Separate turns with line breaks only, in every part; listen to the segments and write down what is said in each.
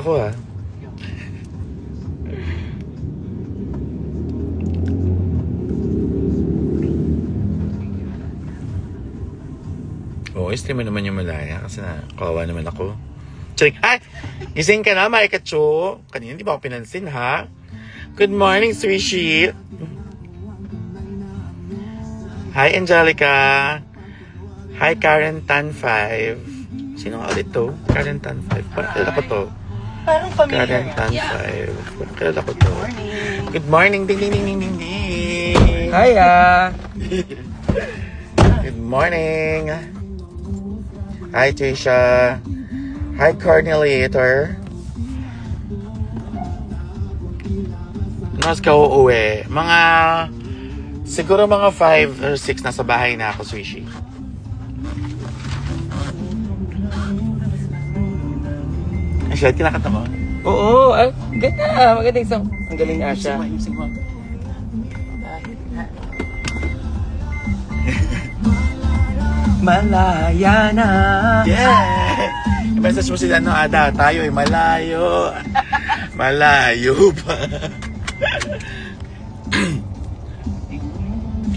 Ako ah. Oo, stream mo naman yung Malaya kasi na kawawa naman ako. Check. Ay! Gising ka na, Marikacho. Kanina di ba ako pinansin, ha? Good morning, Swishi. Hi, Angelica. Hi, Karen Tan 5. Sino nga ulit to? Karen Tan 5. Parang kilala ko to.
Parang familiar.
Karen Tan 5. Parang kilala ko to. Good morning. Ding, ding, ding, ding, ding, ding.
Hiya!
Good morning. Hi, Trisha. Hi, Corneliator. Mas ka uuwi? Siguro mga 5 or 6 nasa bahay na ako, Swishi. Ay, shit, kinakanta mo?
Oo, ganda. Magandang isang. Ang galing ni Asha.
Sing mo.
Malaya na.
Yeah! I-message mo sila, Ada, tayo ay malayo. Malayo pa.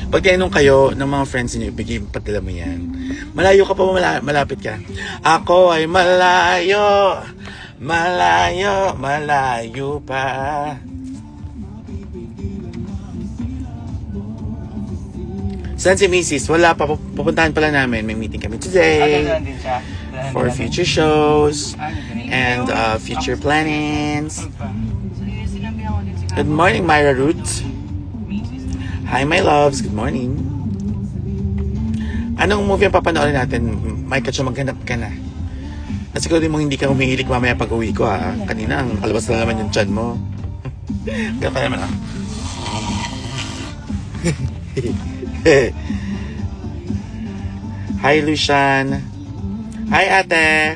Pag tinanong kayo ng mga friends niyo, bigay patila mo yan. Malayo ka pa ba, malapit ka? Ako ay malayo. Malayo, malayo pa. Saan si Mrs.? Wala pa. Pupuntahan pala namin. May meeting kami today.
Ganda din siya.
For future shows and future plannings. Good morning, Myra Roots. Hi, my loves. Good morning. Anong movie ang papanoorin natin? Mike, Kacho, maghanap ka na. At siguro din mo hindi ka humihilik mamaya pag uwi ko, ha? Kanina, ang kalabas na naman yung chan mo. Kaya pa naman, ha? Hi, Lucian. Hi, ate.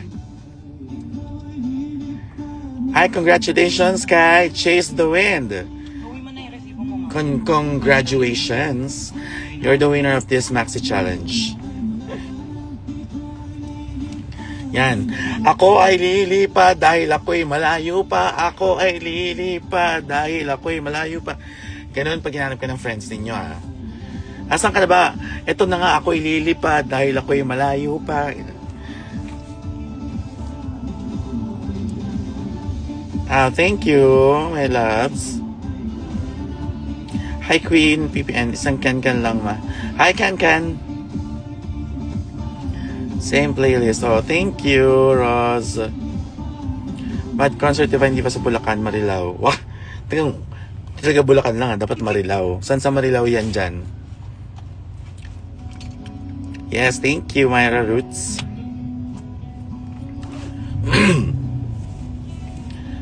Hi, congratulations, Kai. Chase the wind. Congratulations. You're the winner of this Maxi Challenge. Yan. Ako ay lilipad dahil ako'y malayo pa. Ako ay lilipad dahil ako'y malayo pa. Ganun pag hinanap ka ng friends ninyo, ha? Asan ka na ba? Ito na nga, ako'y lilipad dahil ako'y malayo pa. Thank you, my loves. Hi, Queen. PPN. Isang kan-kan lang, ma. Hi, kan-kan. Same playlist. Oh, thank you, Roz. Bad concert diba hindi pa sa Bulacan, Marilao? Wah, talaga Bulacan lang, dapat Marilao. Saan sa Marilao yan dyan? Yes, thank you, Myra Roots.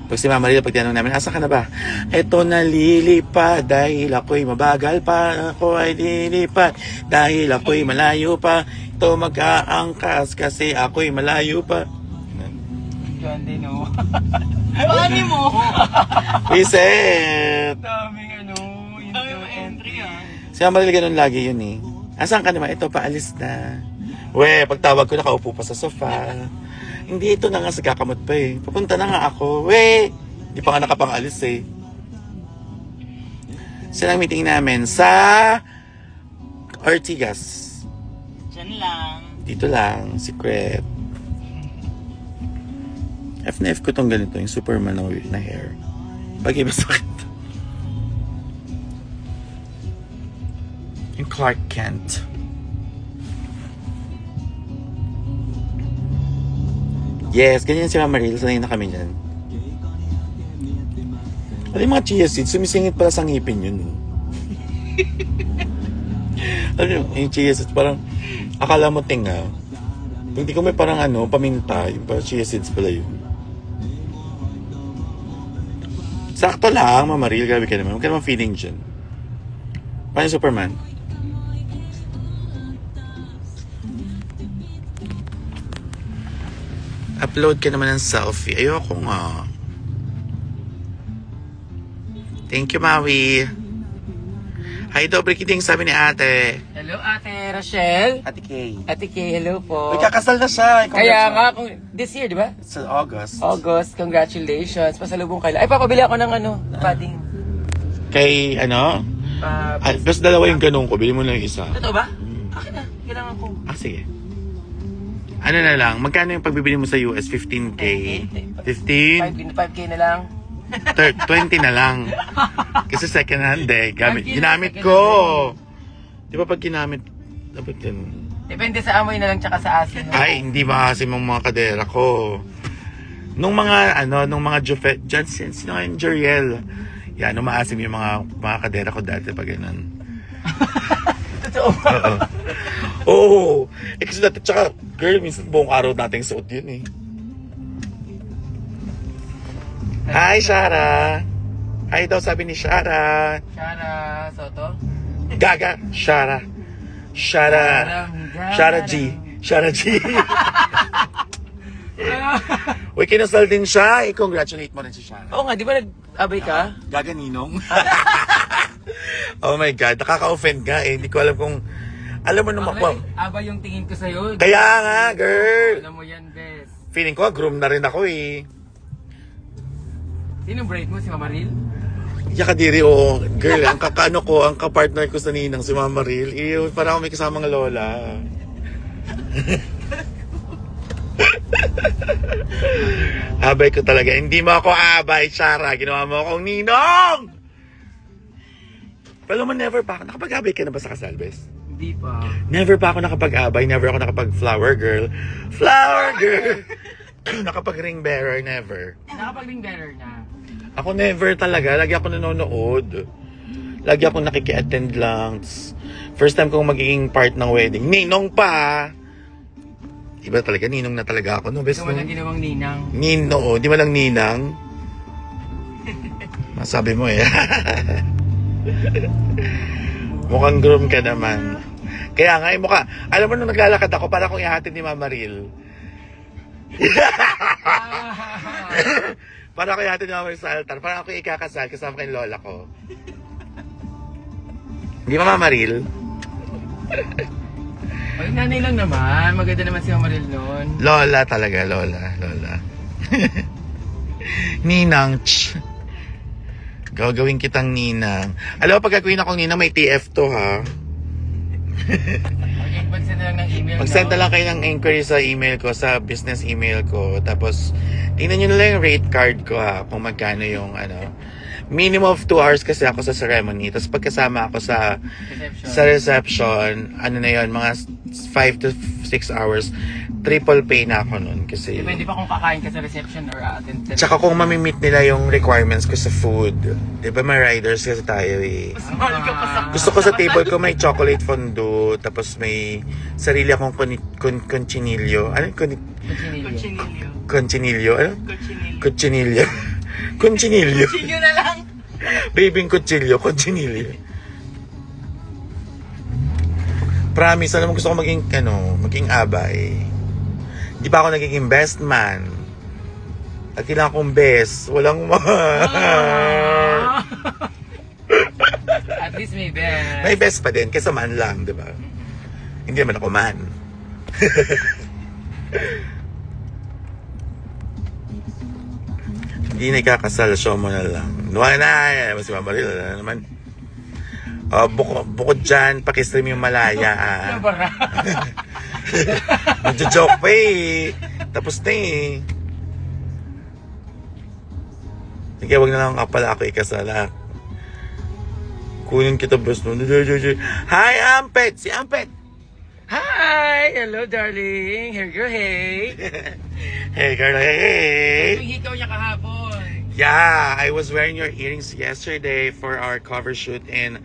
Pag si Mama Maria, pag tinanong namin, asa ka na ba? Eto nalilipad dahil ako'y mabagal pa. Ako ay lilipad dahil ako'y malayo pa. Ito mag-aangkas kasi ako'y malayo pa.
Ganda, no?
Paano mo?
Reset!
Daming entry,
Si Mama Maria ganun lagi yun eh. Asan ka naman? Ito, paalis na. We, pagtawag ko nakaupo pa sa sofa. Hindi, ito na nga sa kakamot pa eh. Pupunta na nga ako. We! Hindi pa nga nakapangalis eh. Saan ang meeting namin? Sa Ortigas.
Diyan lang.
Dito lang, secret. F na F ko tong ganito, yung Superman na hair. Pag iba sakit. Yung Clark Kent. Yes, ganyan si Mama Maril. Sanay na kami dyan. Alam yung mga chia seeds, sumisingit pala sa ngipin yun. Alam yung chia seeds, parang akala mo tinga. Hindi ko may parang paminta. Yung parang chia seeds pala yun. Sakto lang, Mama Maril. Grabe ka naman. Huwag ka naman feeling dyan. Paano yung Superman? Upload ka naman ng selfie. Ayoko nga. Thank you, Maui. Hi, Dobre Kiting, sabi ni ate.
Hello, Ate Rochelle.
Ate Kay.
Ate Kay, hello po.
Uy, kakasal na siya.
Kaya nga, this year, di ba?
Sa August.
August, congratulations. Pasalubong kayo. Ay, papabili ako ng padding.
Kay, ano? Plus dalawa yung ganun ko. Bili mo lang yung isa.
Totoo ba? Akin na, kailangan ko.
Sige. Ano na lang, magkano yung pagbibili mo sa US? 15K? 15?
5K na lang.
20 na lang. Kasi second hand eh. Ginamit
second
ko. Di ba pag ginamit, dapat yun.
Depende sa amoy na lang tsaka sa asin.
Ay, hindi maasim ang mga kadera ko. Nung mga Jufet, sino nga yung Jeriel? Yan, nung maasim yung mga kadera ko dati pag ganun.
Totoo ba?
Oo. Eh kasi dati, tsaka, girl, minsan buong araw nating suot yun eh. Hi, Shara. Hi daw, sabi ni Shara.
Shara Soto?
Gaga, Shara. Shara. Shara G. Shara G. Uy, kinasal din siya. I-congratulate mo rin si Shara.
Oo nga, di ba nag-abay ka?
Gaga Ninong. Oh my God, nakaka-offend ka eh. Hindi ko alam kung... Alam mo naman ko.
Abay yung tingin ko sa'yo.
Kaya nga, girl.
Alam mo yan, best.
Feeling ko, groom na rin ako eh.
Sino break mo? Si Mama Ril?
Yakadiri, oo. Girl, ang kakano ko, ang kapartner ko sa ninang, si Mama Ril. Ew, parang ako may kasamang lola. Abay ko talaga. Hindi mo ako abay, Shara. Ginawa mo akong ninong! Pero mo never pa ako. Nakapag-abay ka na ba sa kasal, bes?
Hindi pa.
Never pa ako nakapag-abay. Never ako nakapag-flower girl. Flower girl! Nakapag-ring bearer, never.
Nakapag-ring bearer na.
Ako never talaga. Lagi ako nanonood. Lagi ako nakiki-attend lang. First time kong magiging part ng wedding. Ninong pa! Iba talaga, ninong na talaga ako. No, best
Ikaw walang ginawang ninang.
Oo, di ba lang ninang? Masabi mo eh. Mukhang groom ka naman. Kaya nga, mukha. Alam mo, nung naglalakad ako, para akong ihatid ni Mama Ril. Para ako ihatid ni Mama Ril sa altar. Para ako ikakasal kasama kay lola ko. Hindi ba Mama Ril?
Ay, nanay lang naman. Maganda naman si Mama Ril noon.
Lola talaga, lola. Ninang, gagawin kitang ninang. Alam mo, pag gagawin akong ninang, may TF to, ha?
Mag-send na lang ng email.
Mag-send na lang kayo ng inquiry sa email ko, sa business email ko. Tapos, tingnan nyo na lang yung rate card ko, ha? Kung magkano yung, minimum of 2 hours kasi ako sa ceremony. Tapos, pagkasama ako sa reception, na yun, mga 5 to 6 hours, triple pay na ako nun. Kasi,
Depende pa kung kakain ka sa reception or attend sa...
tsaka kung mamimit nila yung requirements ko sa food. Di ba, may riders kasi tayo eh.
Mahal ka pa sa...
Gusto ko sa table ko may chocolate fondue, tapos may sarili akong conchinillo. Ano?
Cochinillo.
Conchinillo? Ano?
Cochinillo.
Conchinillo. Conchinillo.
Chinyo na lang.
Babying conchinillo. Conchinillo. Promise, alam mo gusto ko maging abay. Di pa ako nagiging best man. At kailangan kong best. Walang
At least may best.
may best pa din, kesa man lang, di ba? Hindi naman ako man. Hindi na ikakasal, show mo na lang. Nuwa na, mas mabaril na naman. Bukod dyan, pakistream yung Malaya.
Nabara.
Magjo-joke pa eh. Tapos na eh. Sige, wag na lang pala ako ikasala. Kunin kita best mo. Hi, Ampet! Si Ampet!
Hi! Hello, darling. Here you hey.
Hey, girl, hey!
Yung hikaw niya kahapon.
Yeah, I was wearing your earrings yesterday for our cover shoot in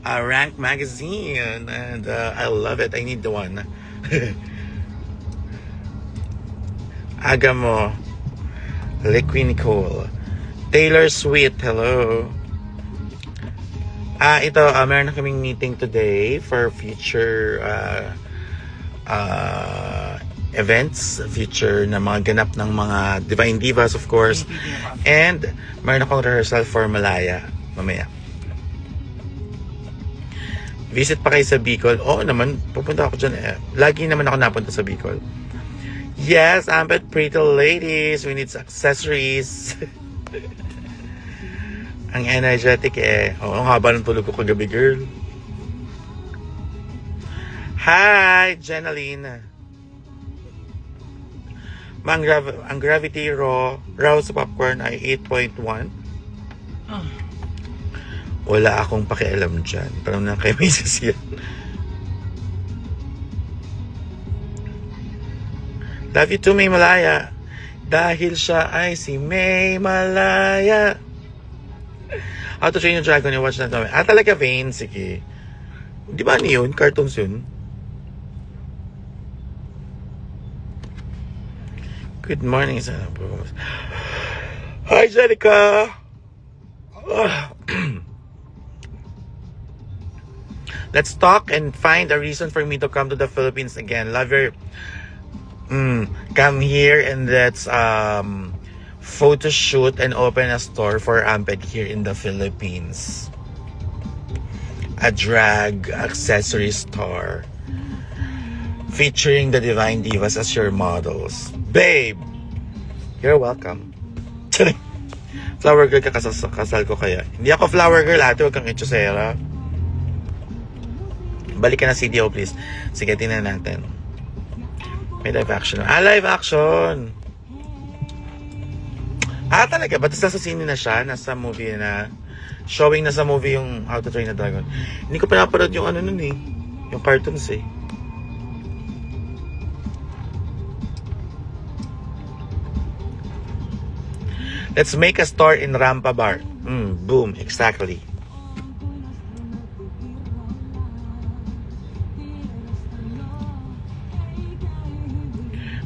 Rank magazine. And I love it. I need the one. Aga mo. Liquid Nicole. Taylor Swift, hello. Ito, meron na kaming meeting today for future events, future na mga ganap ng mga Divine Divas, of course. And meron akong rehearsal for Malaya mamaya. Visit pa kayo sa Bicol? Oo naman, pupunta ako dyan. Lagi naman ako napunta sa Bicol. Yes, Ambet pretty ladies. We need accessories. Ang energetic eh. Oo, ang haba ng tulog ko kagabi, girl. Hi, Jenaline. Ang gravity raw sa popcorn ay 8.1. Wala akong pakialam dyan. Parang nang kay Mrs. yan. Love you too, May Malaya. Dahil siya ay si May Malaya. How to Train Your Dragon, you watch na ito. Talaga, Vane? Sige. Di ba ano yun? Cartoons yun? Good morning. Hi, Jenica. Let's talk and find a reason for me to come to the Philippines again. Love your... come here and let's photo shoot and open a store for Amped here in the Philippines. A drag accessory store featuring the Divine Divas as your models. Babe, you're welcome. Flower girl ka, kasal ko kaya. Hindi ako flower girl, ate, huwag kang itsosera. Balik ka na CDO, please. Sige, tingnan natin. May live action. Live action! Talaga? Ba't nasa sine na siya? Nasa movie na? Showing na sa movie yung How to Train a Dragon. Hindi ko pinapanood yung ano nun eh. Yung cartoons eh. Let's make a store in Rampa Bar. Boom, exactly.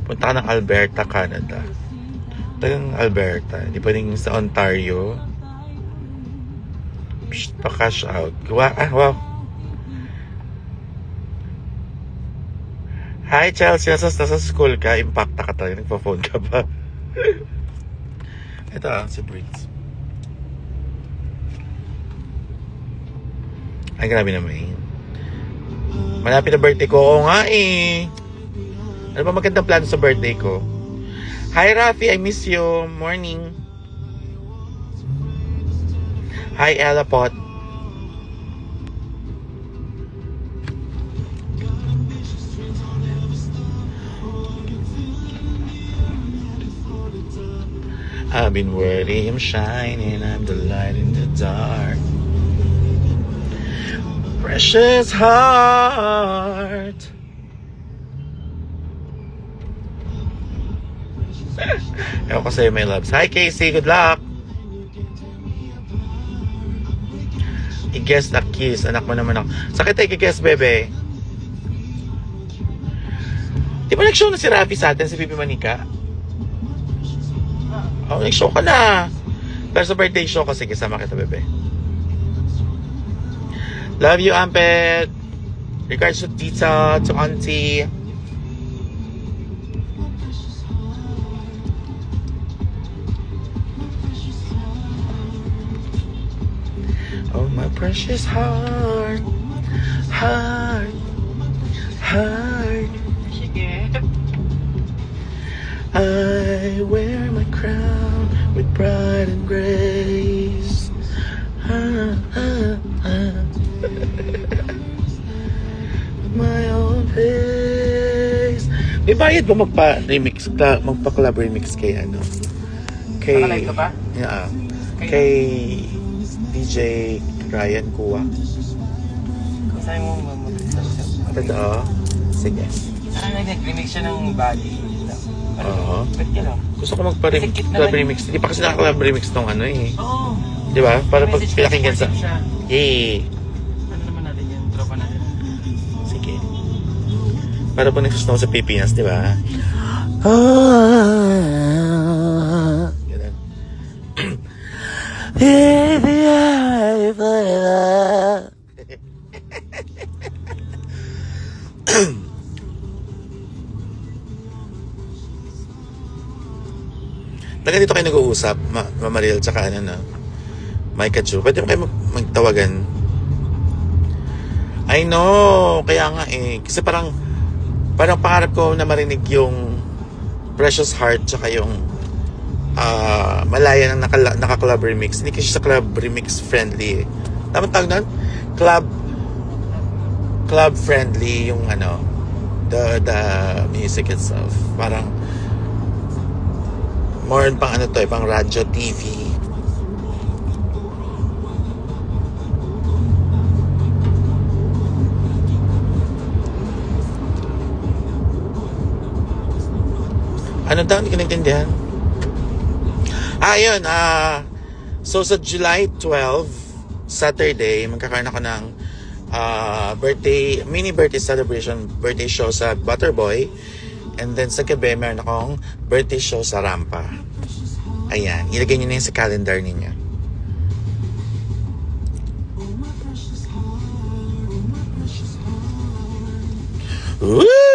Punta ka ng Alberta, Canada. Tagang Alberta. Di pa rin sa Ontario. Psst, pa-cash out. Wow. Hi, Chelsea. Nasa school ka. Impacta ka talaga. Nagpa-phone ka pa. Ito si Briggs. Ay, grabe naman. Malapit na birthday ko. Oo nga eh. Ano ba magandang plano sa birthday ko? Hi, Rafi. I miss you. Morning. Hi, Ella Pot. I've been waiting, I'm shining, I'm the light in the dark. Precious heart. Ewan ko sa'yo, my loves. Hi, Casey. Good luck. I-guess na kiss. Anak mo naman ako. Sakit tayo i-guess, bebe. Di ba nag-show na si Rafi sa atin, si Pipi Manika? Oh, nag-show ka na. Pero sa birthday show ko, sige, sama kita, bebe. Love you, Amped. Regards to tita, to auntie. Oh, my precious heart.
Sige.
I wear my crown with pride and grace. My own face. May bayad ba magpa-collab remix kay ano? Kay...
Nakalive ka ba?
Yeah. Kay DJ Ryan Kuwa.
Kung saan mo mamagsasabi.
Totoo? Sige.
Nag-remix siya ng body.
Oo.
Ba't ka lang?
Gusto ko magpa-remix. Hindi pa kasi nakakolab remix nung ano eh.
Oo.
Di ba? Para pag
Message
pinakinggan sa...
siya.
Yay!
Ano naman natin yan? Tropa natin.
Sige. Para pag nagsusunaw sa Pilipinas, di ba? Ganun. Taga dito kayo nag-uusap, Mamaril, tsaka ano na, Micah Chu. Pwede mo kayo magtawagan. I know, kaya nga eh. Kasi parang pangarap ko na marinig yung Precious Heart tsaka yung Malaya ng naka-club remix. Hindi kasi sa club remix friendly eh. Tama tawag nun? Club friendly yung ano, the music itself. Parang more pang ano to, pang radyo TV. Ano daw? Hindi ko naintindihan. Yun. So, sa July 12, Saturday, magkakaroon ako ng mini birthday celebration, birthday show sa Butterboy. And then sa gabi, meron akong birthday show sa Rampa. Ayan. Ilagay nyo na yun sa calendar ninyo. Woo!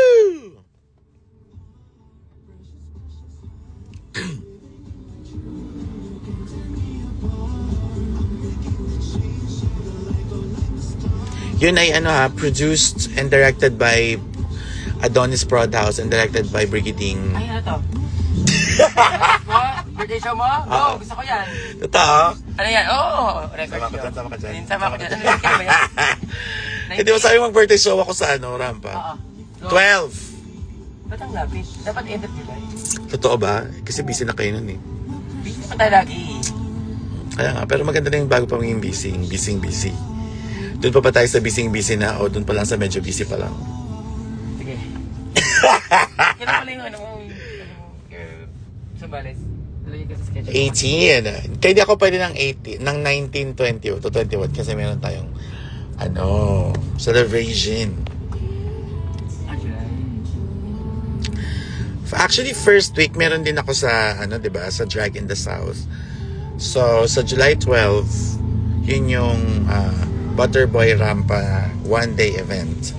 Yun ay produced and directed by Adonis Prodhouse and directed by Brigading.
Ay, ano to? Mo? Birthday show mo?
Oo.
Gusto ko yan.
Totoo?
Ano yan? Oo! Record
Sama ka
show.
dyan, sama ka dyan.
Sama ka dyan. Ano yan? Kaya ba yan?
Hindi mo sabi mag-birthday show ako sa Rampa.
Oo. So,
12!
ba't ang lapit? Dapat end of July.
Totoo ba? Kasi busy na kayo nun eh.
Busy pa tayo lagi.
Kaya nga, pero maganda na yung bago pa maging busy. Doon pa tayo sa busy na o doon pa lang sa medyo busy pa lang?
Sige. Kailan pala yung ano mo? Sambales. Lalagay ka sa schedule.
18. Kaya di ako pwede ng 18, ng 19, 20 to 21 kasi meron tayong celebration.
July.
Actually, first week meron din ako sa 'di ba, sa Drag in the South. So, sa July 12, yun yung Butterboy Rampa one-day event.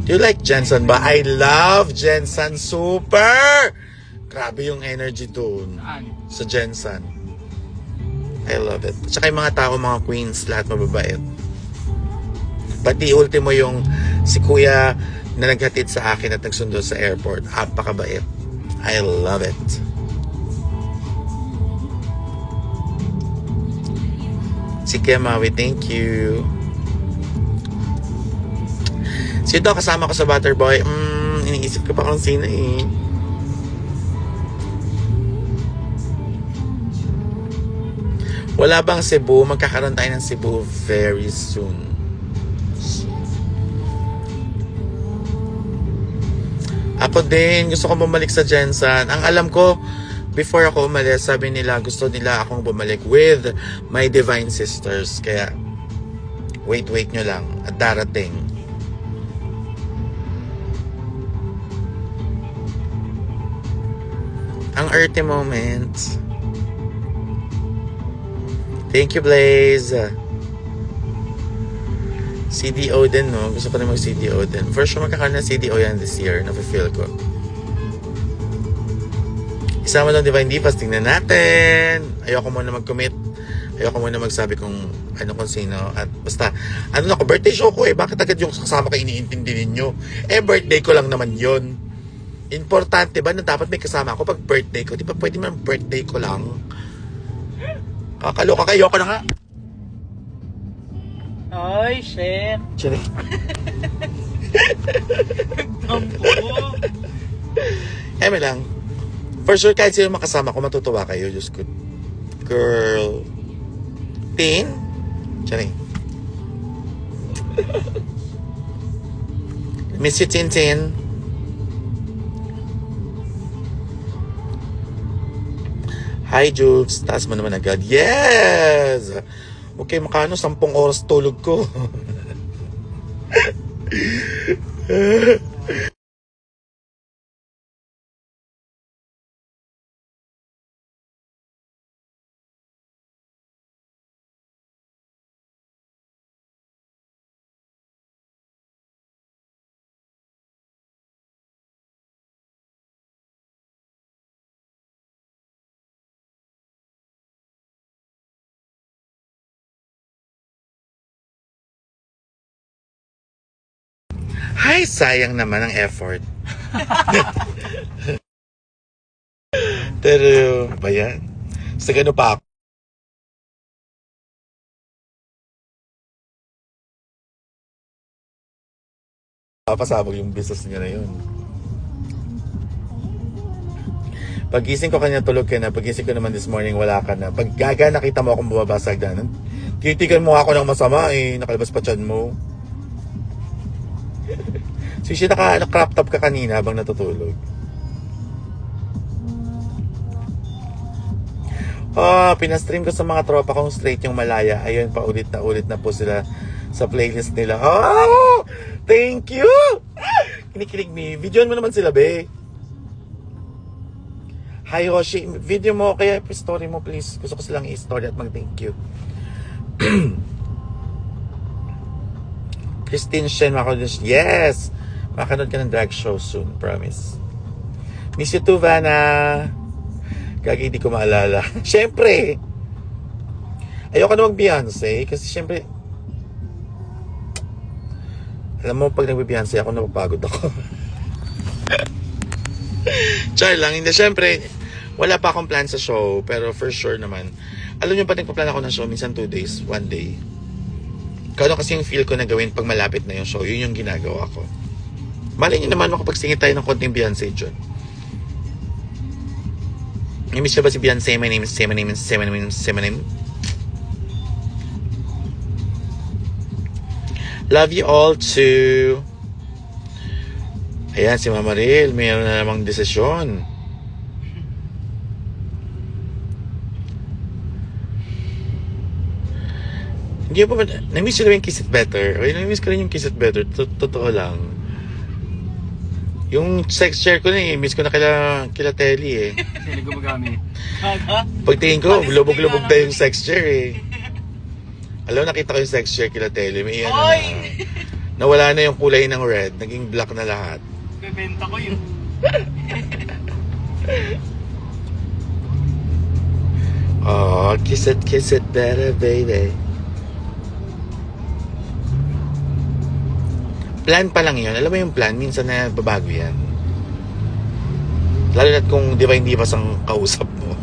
Do you like Jensen ba? I love Jensen. Super! Grabe yung energy doon.
Saan?
Sa Jensen. I love it. Tsaka yung mga tao, mga queens, lahat mababait. Pati ultimo yung si kuya na naghatid sa akin at nagsundo sa airport. Apakabait. I love it. Si Kemawi, thank you. Sino daw kasama ko sa Butterboy? Iniisip ko pa kung sino eh. Wala bang Cebu? Magkakaroon tayo ng Cebu very soon. Ako din, gusto ko bumalik sa Jensen. Ang alam ko, before ako umalis, sabi nila, gusto nila akong bumalik with my Divine Sisters. Kaya, wait nyo lang. At darating. Ang earthy moment. Thank you, Blaze. CDO din, no? Gusto ko na mag-CDO din. For sure, magkakaroon ng CDO yan this year. Nafe-feel ko. Isama lang Divine Divas. Tingnan natin. Ayoko muna mag-commit. Ayoko muna magsabi kung sino. At basta, birthday show ko eh. Bakit agad yung kasama ko iniintindi ninyo? Birthday ko lang naman yon. Importante ba na dapat may kasama ako pag birthday ko? Di ba pwede man birthday ko lang? Kakaloka kayo ko na nga.
Ay, shit.
Chile.
Tampo.
Eme lang. For sure, kahit sino makasama ko, matutuwa kayo. Just good. Girl. Tin? Chile. Miss you, Tintin. Hi, Jules. Taas mo naman agad. Yes! Okay, makano 10 oras tulog ko. Ay, sayang naman ang effort. Pero, ba yan? Sa gano pa ako? Papasabog yung business niya na yun. Pagising ko kanya tulog ka na, pagising ko naman this morning wala ka na. Pag gaga nakita mo akong bumaba sa hagdanan, titigan mo ako ng masama eh, nakalabas pa tiyan mo. So siya naka-crop top ka kanina habang natutulog. Oh, pinastream ko sa mga tropa kong straight yung Malaya. Ayun, paulit na po sila sa playlist nila. Oh, thank you! Kinikilig me. Videoan mo naman sila, be. Hi, Hoshi. Video mo, kaya story mo, please. Gusto ko silang i-story at mag-thank you. Christine Shen, yes! Makanood ka ng drag show soon, promise. Miss you too, Vanna. Kagi, hindi ko maalala. Siyempre! Ayoko na mag-Beyonce kasi siyempre, alam mo, pag nag-Beyonce ako, napapagod ako. Char lang, hindi, siyempre, wala pa akong plan sa show, pero for sure naman. Alam niyo, pag nagpa-plan ako ng show, minsan 2 days, 1 day. Kano kasi yung feel ko na gawin pag malapit na yung show, yun yung ginagawa ko. Malay niyo naman, makapagsingit tayo ng konting Beyonce dyan. Namiss siya ba si Beyonce? My name is Say, my name is Say, my name is Say, my name. Love you all too. Ayan, si Mama Ril, mayroon na namang desisyon. Hindi pa ba, namiss ko na yung Kiss It Better. Ay, namiss ko rin yung Kiss It Better. Totoo lang. Yung sex share ko na eh, miss ko na kila Telly eh.
Hindi gumagamit.
Pagtingin ko, lubog-lubog na yung sex share eh. Alam, nakita ko yung sex share kila Telly. May ano na. Nawala na yung kulay ng red. Naging black na lahat.
Bebenta ko yun.
Oh, kiss it better, baby. Plan pa lang yun. Alam mo yung plan, minsan na babago yan. Lalo na't kung di ba hindi pa sang kausap mo.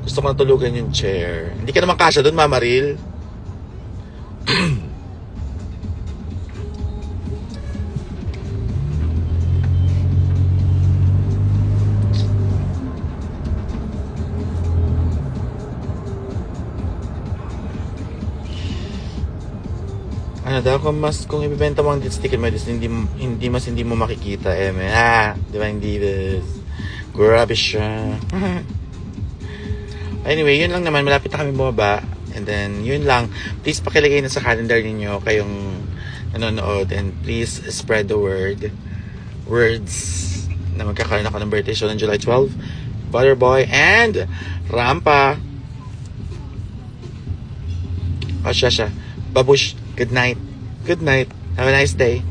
Gusto ko na tulugan yung chair. Hindi ka naman kasya doon, Mama Ril. Ano daw, kung ibibenta mo ang sticker medals, hindi mo makikita, di ba, hindi this. Grabe siya. Anyway, yun lang naman, malapit na kami bumaba. And then, yun lang. Please pakilagay na sa calendar ninyo kayong nanonood. And please spread the words na magkakaroon ako ng birthday show ng July 12. Butterboy and Rampa. O siya. Babush. Good night. Good night. Have a nice day.